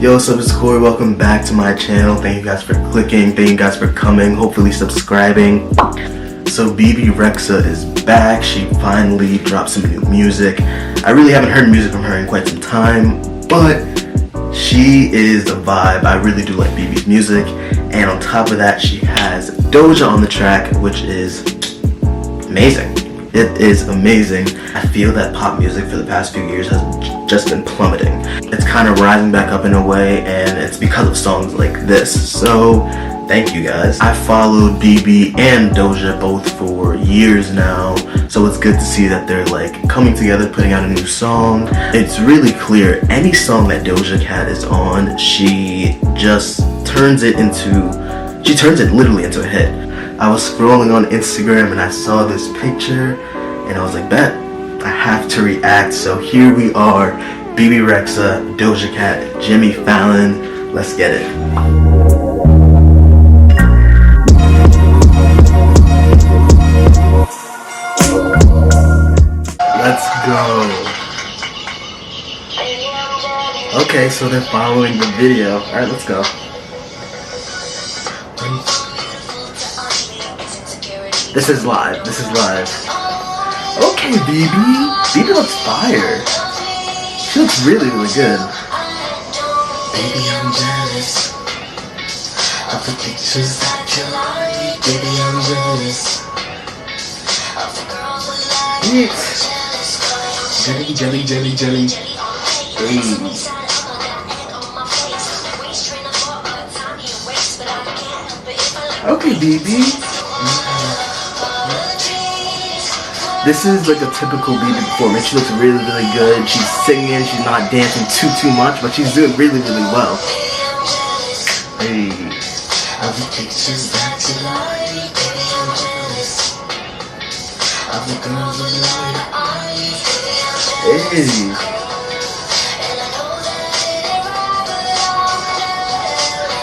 Yo, what's up, it's Corey. Welcome back to my channel. Thank you guys for clicking. Thank you guys for coming. Hopefully subscribing. So Bebe Rexha is back. She finally dropped some new music. I really haven't heard music from her in quite some time, but she is a vibe. I really do like Bebe's music. And on top of that, she has Doja on the track, which is amazing. It is amazing. I feel that pop music for the past few years has just been plummeting. It's kind of rising back up in a way, and it's because of songs like this. So thank you guys. I followed Bebe and Doja both for years now, so it's good to see that they're like coming together, putting out a new song. It's really clear any song that Doja Cat is on, she just turns it literally into a hit. I was scrolling on Instagram and I saw this picture and I was like, bet, I have to react. So here we are, Bebe Rexha, Doja Cat, Jimmy Fallon. Let's get it. Let's go. Okay, so they're following the video. Alright, let's go. This is live. Okay, Bebe looks fire. She looks really, really good. Baby, I'm jealous of the pictures that you like. Baby, I'm jealous of the girls that like. Jelly. Hey. Okay, Bebe. This is like a typical Bebe performance. She looks really, really good. She's singing. She's not dancing too much, but she's doing really, really well. Hey. Hey.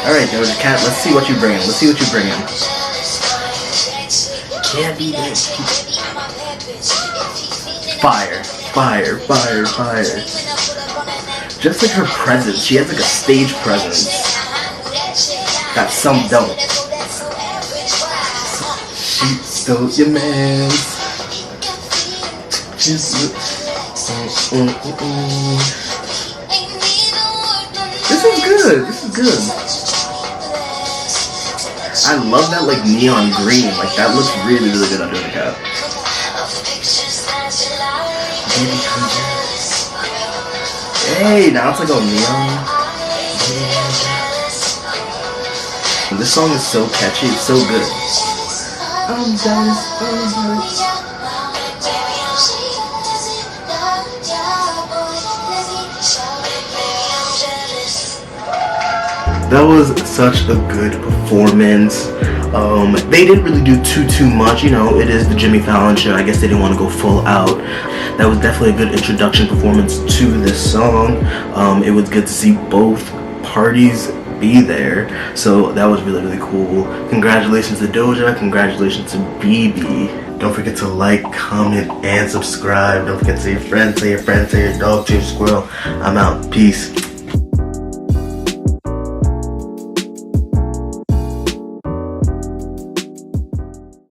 Alright, Doja Cat, let's see what you bring in. Can't be that. Fire. Just like her presence, she has like a stage presence that some don't. She stole your man. This is good. I love that like neon green. Like that looks really, really good on Doja Cat. Hey, now it's like all neon. This song is so catchy, it's so good. I'm jealous. That was such a good performance. They didn't really do too much, you know, it is the Jimmy Fallon show. I guess they didn't want to go full out. That was definitely a good introduction performance to this song. It was good to see both parties be there, so that was really, really cool. Congratulations to Doja, congratulations to Bebe. Don't forget to like, comment, and subscribe. Don't forget to tell your friends, tell your dog, tell your squirrel. I'm out. Peace.